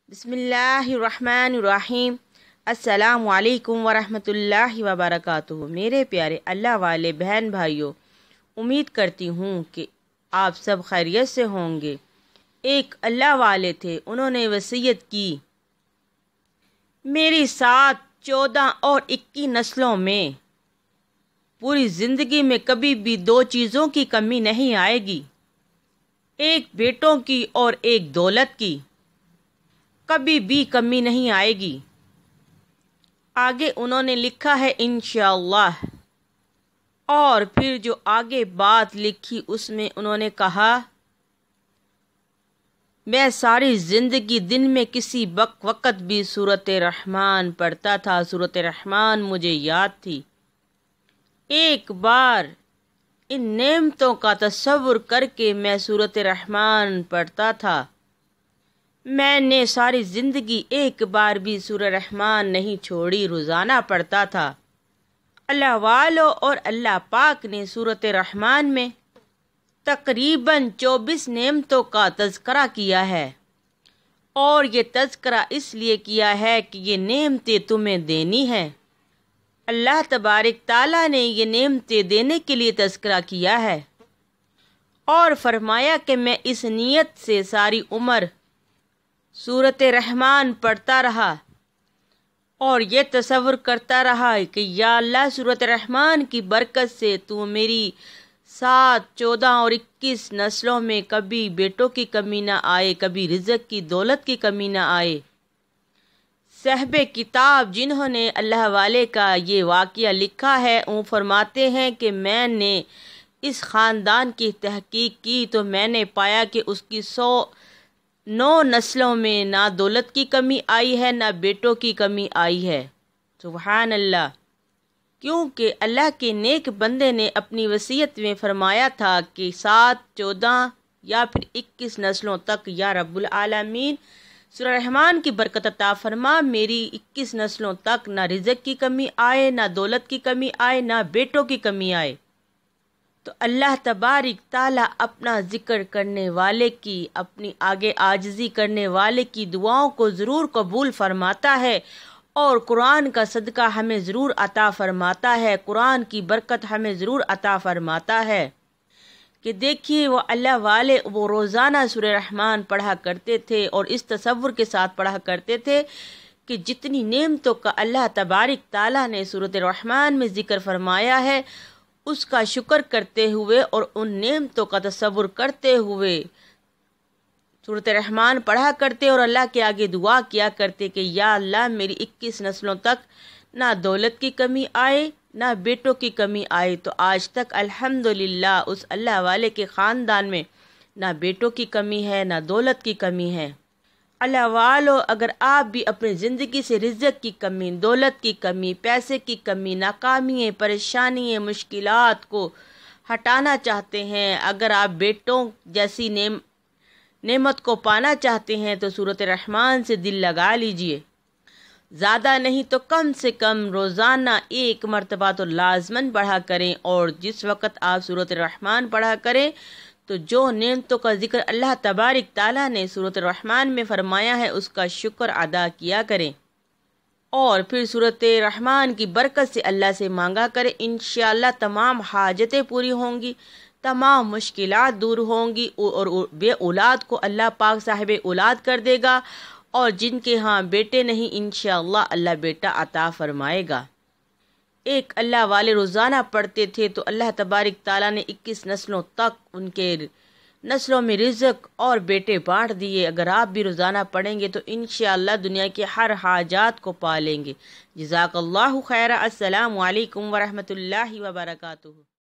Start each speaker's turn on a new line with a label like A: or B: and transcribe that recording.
A: بسم اللہ الرحمن الرحیم۔ السلام علیکم ورحمۃ اللہ وبرکاتہ۔ میرے پیارے اللہ والے بہن بھائیوں، امید کرتی ہوں کہ آپ سب خیریت سے ہوں گے۔ ایک اللہ والے تھے، انہوں نے وصیت کی، میری 7، 14 اور 21 نسلوں میں پوری زندگی میں کبھی بھی 2 چیزوں کی کمی نہیں آئے گی، ایک بیٹوں کی اور ایک دولت کی، کبھی بھی کمی نہیں آئے گی۔ آگے انہوں نے لکھا ہے انشاءاللہ، اور پھر جو آگے بات لکھی اس میں انہوں نے کہا، میں ساری زندگی دن میں کسی وقت بھی سورۃ رحمان پڑھتا تھا، سورۃ رحمان مجھے یاد تھی۔ ایک بار ان نعمتوں کا تصور کر کے میں سورۃ رحمان پڑھتا تھا۔ میں نے ساری زندگی ایک بار بھی سورہ رحمان نہیں چھوڑی، روزانہ پڑھتا تھا۔ اللہ والوں اور اللہ پاک نے سورۃ رحمان میں تقریباً 24 نعمتوں کا تذکرہ کیا ہے، اور یہ تذکرہ اس لیے کیا ہے کہ یہ نعمتیں تمہیں دینی ہیں۔ اللہ تبارک تعالیٰ نے یہ نعمتیں دینے کے لیے تذکرہ کیا ہے، اور فرمایا کہ میں اس نیت سے ساری عمر سورۃ رحمان پڑھتا رہا اور یہ تصور کرتا رہا کہ یا اللہ سورۃ رحمان کی برکت سے تو میری 7، 14 اور 21 نسلوں میں کبھی بیٹوں کی کمی نہ آئے، کبھی رزق کی، دولت کی کمی نہ آئے۔ صاحب کتاب جنہوں نے اللہ والے کا یہ واقعہ لکھا ہے، وہ فرماتے ہیں کہ میں نے اس خاندان کی تحقیق کی تو میں نے پایا کہ اس کی 109 نسلوں میں نہ دولت کی کمی آئی ہے، نہ بیٹوں کی کمی آئی ہے۔ سبحان اللہ! کیونکہ اللہ کے نیک بندے نے اپنی وصیت میں فرمایا تھا کہ 7، 14 یا پھر 21 نسلوں تک یا رب العالمین سورہ رحمان کی برکت عطا فرما، میری 21 نسلوں تک نہ رزق کی کمی آئے، نہ دولت کی کمی آئے، نہ بیٹوں کی کمی آئے۔ تو اللہ تبارک تعالیٰ اپنا ذکر کرنے والے کی، اپنی آگے عاجزی کرنے والے کی دعاؤں کو ضرور قبول فرماتا ہے، اور قرآن کا صدقہ ہمیں ضرور عطا فرماتا ہے، قرآن کی برکت ہمیں ضرور عطا فرماتا ہے۔ کہ دیکھیے وہ اللہ والے وہ روزانہ سورہ رحمان پڑھا کرتے تھے، اور اس تصور کے ساتھ پڑھا کرتے تھے کہ جتنی نعمتوں کا اللہ تبارک تعالیٰ نے سورۃ رحمان میں ذکر فرمایا ہے، اس کا شکر کرتے ہوئے اور ان نعمتوں کا تصور کرتے ہوئے سورۃ رحمان پڑھا کرتے اور اللہ کے آگے دعا کیا کرتے کہ یا اللہ میری 21 نسلوں تک نہ دولت کی کمی آئے، نہ بیٹوں کی کمی آئے۔ تو آج تک الحمدللہ اس اللہ والے کے خاندان میں نہ بیٹوں کی کمی ہے، نہ دولت کی کمی ہے۔ اللہ والو، اگر آپ بھی اپنی زندگی سے رزق کی کمی، دولت کی کمی، پیسے کی کمی، ناکامی، پریشانی، مشکلات کو ہٹانا چاہتے ہیں، اگر آپ بیٹوں جیسی نعمت کو پانا چاہتے ہیں تو سورۃ رحمان سے دل لگا لیجئے۔ زیادہ نہیں تو کم سے کم روزانہ 1 مرتبہ تو لازماً پڑھا کریں، اور جس وقت آپ سورۃ رحمان پڑھا کریں تو جو نعمتوں کا ذکر اللہ تبارک تعالیٰ نے سورۃ الرحمان میں فرمایا ہے اس کا شکر ادا کیا کریں، اور پھر سورۃ رحمان کی برکت سے اللہ سے مانگا کریں۔ انشاءاللہ تمام حاجتیں پوری ہوں گی، تمام مشکلات دور ہوں گی، اور بے اولاد کو اللہ پاک صاحب اولاد کر دے گا، اور جن کے ہاں بیٹے نہیں انشاءاللہ اللہ بیٹا عطا فرمائے گا۔ ایک اللہ والے روزانہ پڑھتے تھے تو اللہ تبارک تعالیٰ نے 21 نسلوں تک ان کے نسلوں میں رزق اور بیٹے بانٹ دیے۔ اگر آپ بھی روزانہ پڑھیں گے تو انشاءاللہ دنیا کے ہر حاجات کو پالیں گے۔ جزاک اللہ خیر۔ السلام علیکم ورحمۃ اللہ وبرکاتہ۔